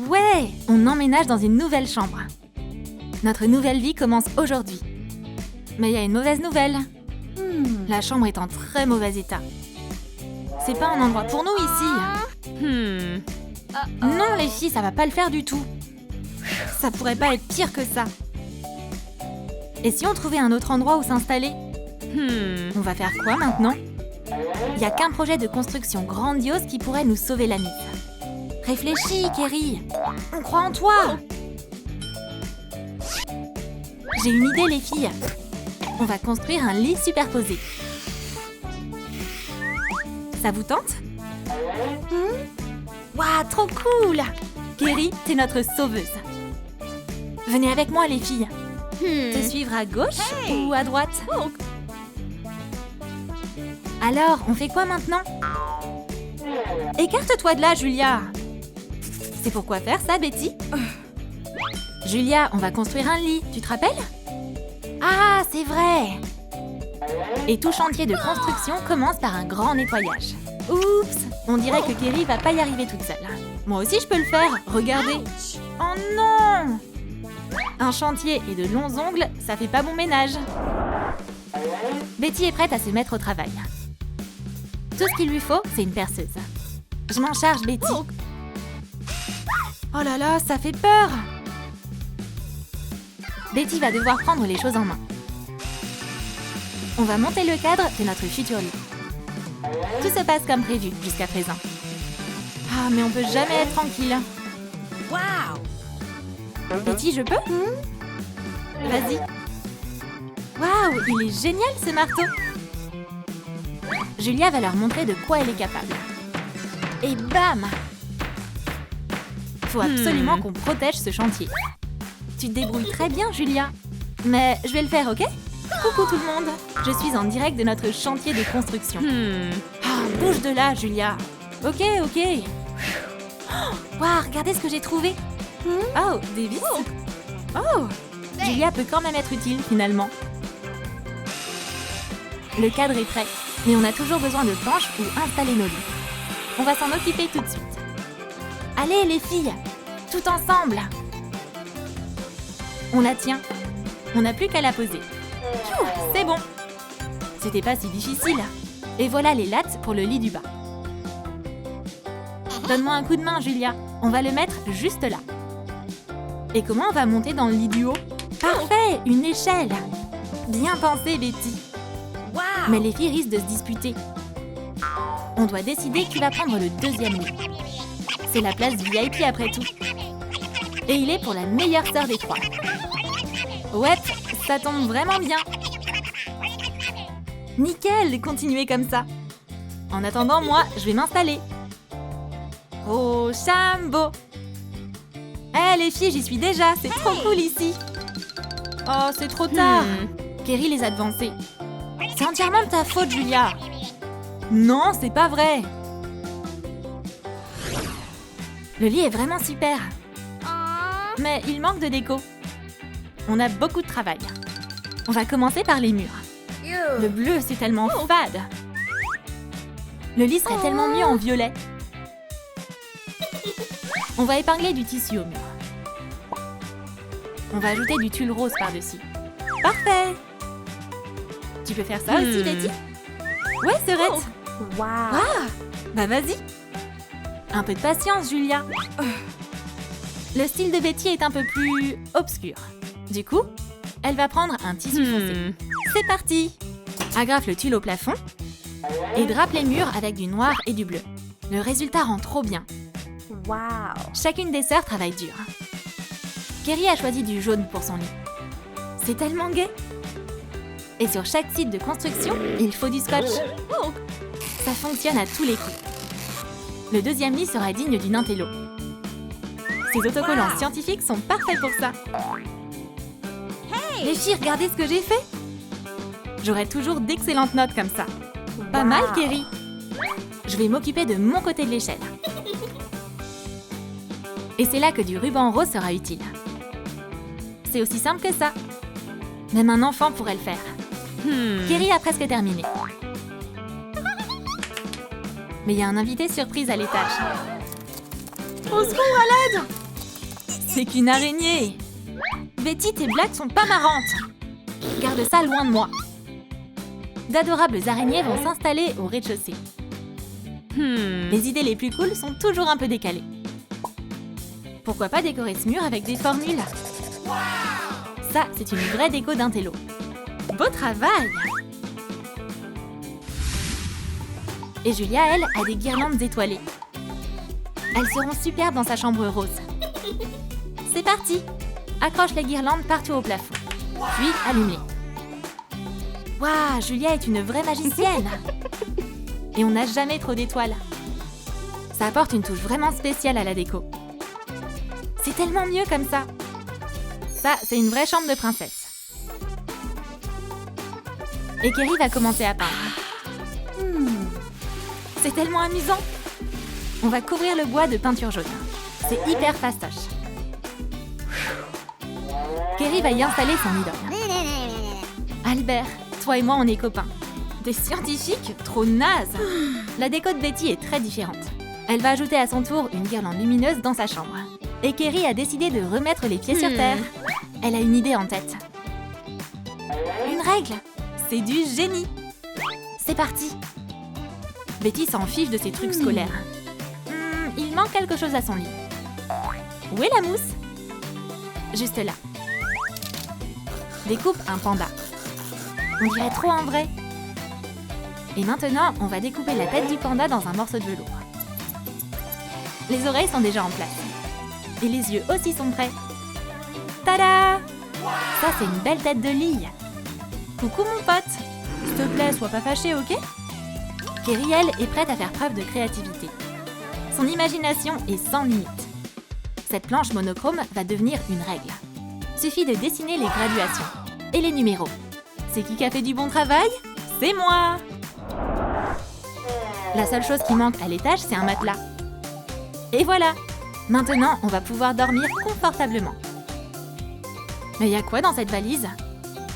Ouais, on emménage dans une nouvelle chambre. Notre nouvelle vie commence aujourd'hui. Mais il y a une mauvaise nouvelle. La chambre est en très mauvais état. C'est pas un endroit pour nous ici. Non les filles, ça va pas le faire du tout. Ça pourrait pas être pire que ça. Et si on trouvait un autre endroit où s'installer? On va faire quoi maintenant? Il n'y a qu'un projet de construction grandiose qui pourrait nous sauver la mise. Réfléchis, Kerry. On croit en toi. J'ai une idée, les filles. On va construire un lit superposé. Ça vous tente? Waouh, trop cool! Kerry, t'es notre sauveuse. Venez avec moi, les filles. Te suivre à gauche ou à droite? Alors, on fait quoi maintenant? Écarte-toi de là, Julia. C'est pour quoi faire ça, Betty? Julia, on va construire un lit, tu te rappelles? Ah, c'est vrai! Et tout chantier de construction commence par un grand nettoyage. Oups! On dirait que Kerry va pas y arriver toute seule. Moi aussi, je peux le faire. Regardez. Oh non! Un chantier et de longs ongles, ça fait pas bon ménage. Betty est prête à se mettre au travail. Tout ce qu'il lui faut, c'est une perceuse. Je m'en charge, Betty. Oh là là, ça fait peur! Betty va devoir prendre les choses en main. On va monter le cadre de notre futur lit. Tout se passe comme prévu jusqu'à présent. Ah, mais on peut jamais être tranquille. Waouh! Betty, je peux? Vas-y. Waouh, il est génial ce marteau! Julia va leur montrer de quoi elle est capable. Et bam! Faut absolument qu'on protège ce chantier. Tu te débrouilles très bien, Julia. Mais je vais le faire, ok? Coucou tout le monde. Je suis en direct de notre chantier de construction. Ah, bouge de là, Julia. Ok. Waouh, regardez ce que j'ai trouvé. Oh, des vis. Oh, Julia peut quand même être utile, finalement. Le cadre est prêt, mais on a toujours besoin de planches où installer nos lits. On va s'en occuper tout de suite. Allez, les filles, tout ensemble. On la tient. On n'a plus qu'à la poser. C'est bon. C'était pas si difficile. Et voilà les lattes pour le lit du bas. Donne-moi un coup de main, Julia. On va le mettre juste là. Et comment on va monter dans le lit du haut? Parfait, une échelle. Bien pensé, Betty. Mais les filles risquent de se disputer. On doit décider qui va prendre le deuxième lit. C'est la place VIP après tout. Et il est pour la meilleure sœur des trois. Ouais, ça tombe vraiment bien. Nickel, continuez comme ça. En attendant, moi, je vais m'installer. Oh, Chambo! Eh, les filles, j'y suis déjà, c'est trop cool ici. Oh, c'est trop tard. Kerry les a devancés. C'est entièrement de ta faute, Julia. Non, c'est pas vrai. Le lit est vraiment super. Mais il manque de déco. On a beaucoup de travail. On va commencer par les murs. Le bleu, c'est tellement fade. Le lit serait tellement mieux en violet. On va épingler du tissu au mur. On va ajouter du tulle rose par-dessus. Parfait! Tu peux faire ça aussi, Betty? Ouais, Serette! Waouh! Bah vas-y! Un peu de patience, Julia. Le style de Betty est un peu plus obscur. Du coup, elle va prendre un tissu foncé. C'est parti! Agrafe le tulle au plafond et drape les murs avec du noir et du bleu. Le résultat rend trop bien. Waouh! Chacune des sœurs travaille dur. Kerry a choisi du jaune pour son lit. C'est tellement gai! Et sur chaque site de construction, il faut du scotch. Ça fonctionne à tous les coups. Le deuxième lit sera digne d'une intello. Ces autocollants scientifiques sont parfaits pour ça. Les filles, regardez ce que j'ai fait! J'aurai toujours d'excellentes notes comme ça. Pas mal, Kerry. Je vais m'occuper de mon côté de l'échelle. Et c'est là que du ruban rose sera utile. C'est aussi simple que ça. Même un enfant pourrait le faire. Kerry a presque terminé. Mais il y a un invité surprise à l'étage. Au secours, à l'aide! C'est qu'une araignée. Betty, tes blagues sont pas marrantes. Garde ça loin de moi. D'adorables araignées vont s'installer au rez-de-chaussée. Les idées les plus cools sont toujours un peu décalées. Pourquoi pas décorer ce mur avec des formules? Ça, c'est une vraie déco d'intello. Beau travail! Et Julia, elle, a des guirlandes étoilées. Elles seront superbes dans sa chambre rose. C'est parti! Accroche les guirlandes partout au plafond. Puis allume-les. Waouh, Julia est une vraie magicienne! Et on n'a jamais trop d'étoiles. Ça apporte une touche vraiment spéciale à la déco. C'est tellement mieux comme ça! Ça, c'est une vraie chambre de princesse. Et Kerry va commencer à peindre. C'est tellement amusant! On va couvrir le bois de peinture jaune. C'est hyper fastoche. Kerry va y installer son idole. Albert, toi et moi, on est copains. Des scientifiques? Trop naze! La déco de Betty est très différente. Elle va ajouter à son tour une guirlande lumineuse dans sa chambre. Et Kerry a décidé de remettre les pieds sur terre. Elle a une idée en tête. Une règle! C'est du génie! C'est parti! Betty s'en fiche de ses trucs scolaires. Il manque quelque chose à son lit. Où est la mousse? Juste là. Découpe un panda. On dirait trop un vrai. Et maintenant, on va découper la tête du panda dans un morceau de velours. Les oreilles sont déjà en place. Et les yeux aussi sont prêts. Tada! Ça, c'est une belle tête de lit. Coucou mon pote. S'il te plaît, sois pas fâché, ok? Kerry, elle, est prête à faire preuve de créativité. Son imagination est sans limite. Cette planche monochrome va devenir une règle. Suffit de dessiner les graduations et les numéros. C'est qui a fait du bon travail? C'est moi! La seule chose qui manque à l'étage, c'est un matelas. Et voilà! Maintenant, on va pouvoir dormir confortablement. Mais y a quoi dans cette valise?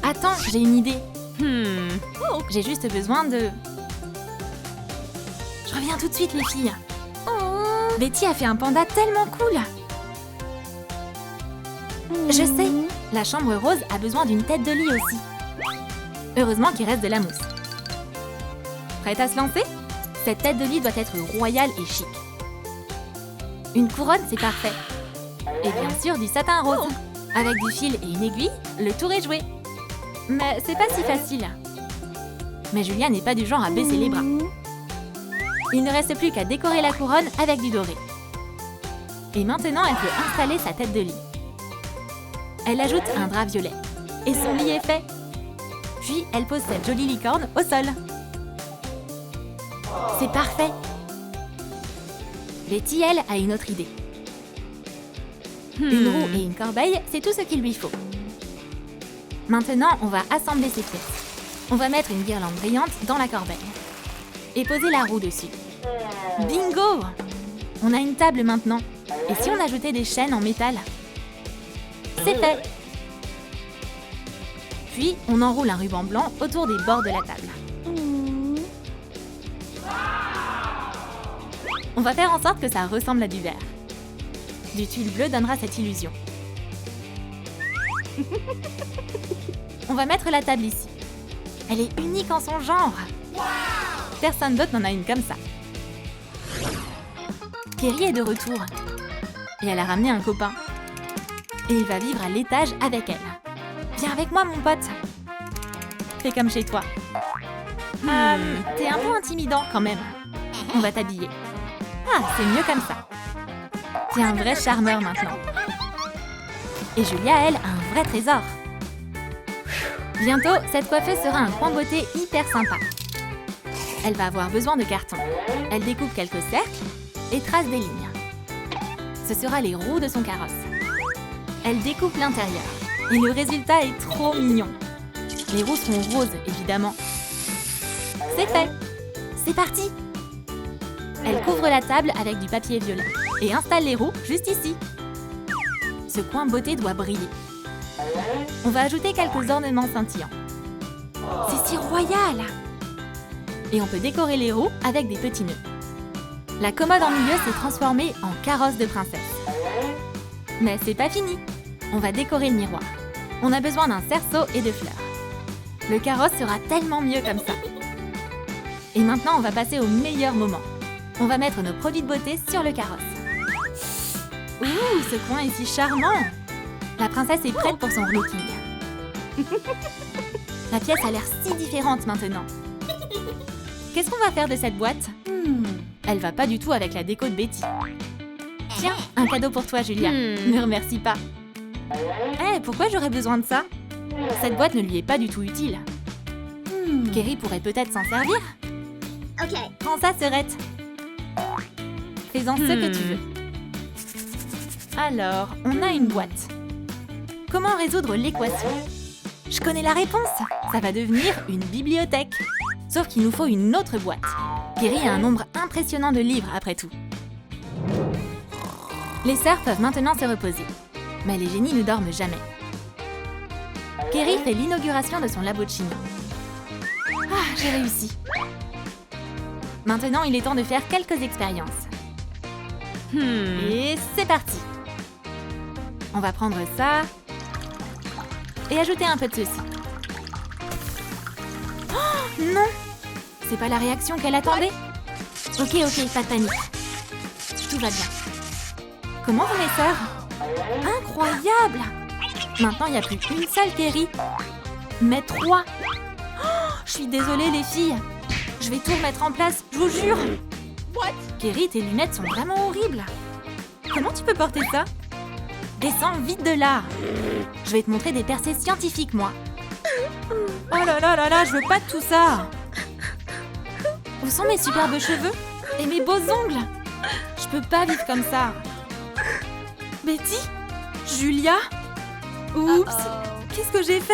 Attends, j'ai une idée. J'ai juste besoin de... Je reviens tout de suite, les filles. Betty a fait un panda tellement cool. Je sais, la chambre rose a besoin d'une tête de lit aussi. Heureusement qu'il reste de la mousse. Prête à se lancer? Cette tête de lit doit être royale et chic. Une couronne, c'est parfait. Et bien sûr, du satin rose. Avec du fil et une aiguille, le tour est joué. Mais c'est pas si facile. Mais Julia n'est pas du genre à baisser les bras. Il ne reste plus qu'à décorer la couronne avec du doré. Et maintenant, elle peut installer sa tête de lit. Elle ajoute un drap violet. Et son lit est fait. Puis, elle pose cette jolie licorne au sol. C'est parfait! Betty, elle, a une autre idée. Une roue et une corbeille, c'est tout ce qu'il lui faut. Maintenant, on va assembler ces pièces. On va mettre une guirlande brillante dans la corbeille. Et poser la roue dessus. Bingo! On a une table maintenant. Et si on ajoutait des chaînes en métal? C'est fait! Puis, on enroule un ruban blanc autour des bords de la table. On va faire en sorte que ça ressemble à du verre. Du tuile bleu donnera cette illusion. On va mettre la table ici. Elle est unique en son genre. Personne d'autre n'en a une comme ça. Kerry est de retour. Et elle a ramené un copain. Et il va vivre à l'étage avec elle. Viens avec moi, mon pote. Fais comme chez toi. T'es un peu intimidant quand même. On va t'habiller. Ah, c'est mieux comme ça. T'es un vrai charmeur maintenant. Et Julia, elle, a un vrai trésor. Bientôt, cette coiffeuse sera un coin beauté hyper sympa. Elle va avoir besoin de carton. Elle découpe quelques cercles et trace des lignes. Ce sera les roues de son carrosse. Elle découpe l'intérieur. Et le résultat est trop mignon. Les roues seront roses, évidemment. C'est fait! C'est parti! Elle couvre la table avec du papier violet et installe les roues juste ici. Ce coin beauté doit briller. On va ajouter quelques ornements scintillants. C'est si royal! Et on peut décorer les roues avec des petits nœuds. La commode en milieu s'est transformée en carrosse de princesse. Mais c'est pas fini. On va décorer le miroir. On a besoin d'un cerceau et de fleurs. Le carrosse sera tellement mieux comme ça. Et maintenant, on va passer au meilleur moment. On va mettre nos produits de beauté sur le carrosse. Ouh, ce coin est si charmant! La princesse est prête pour son looking. La pièce a l'air si différente maintenant. Qu'est-ce qu'on va faire de cette boîte? Elle va pas du tout avec la déco de Betty. Tiens, un cadeau pour toi, Julia. Ne remercie pas. Eh, pourquoi j'aurais besoin de ça? Cette boîte ne lui est pas du tout utile. Kerry pourrait peut-être s'en servir. Ok. Prends ça, Serette. Fais-en ce que tu veux. Alors, on a une boîte. Comment résoudre l'équation? Je connais la réponse. Ça va devenir une bibliothèque. Sauf qu'il nous faut une autre boîte. Kerry a un nombre impressionnant de livres, après tout. Les sœurs peuvent maintenant se reposer. Mais les génies ne dorment jamais. Kerry fait l'inauguration de son labo de chimie. Ah, j'ai réussi. Maintenant, il est temps de faire quelques expériences. Et c'est parti. On va prendre ça et ajouter un peu de ceci. Oh, non! C'est pas la réaction qu'elle attendait? Ok, pas de panique. Tout va bien. Comment vont mes sœurs? Incroyable! Maintenant, il n'y a plus qu'une seule Kerry, mais 3. Oh, je suis désolée, les filles. Je vais tout remettre en place, je vous jure. Kerry, tes lunettes sont vraiment horribles. Comment tu peux porter ça? Descends vite de là. Je vais te montrer des percées scientifiques, moi. Oh là là là là, je veux pas de tout ça. Où sont mes superbes cheveux? Et mes beaux ongles? Je peux pas vivre comme ça. Betty? Julia? Oups! Qu'est-ce que j'ai fait?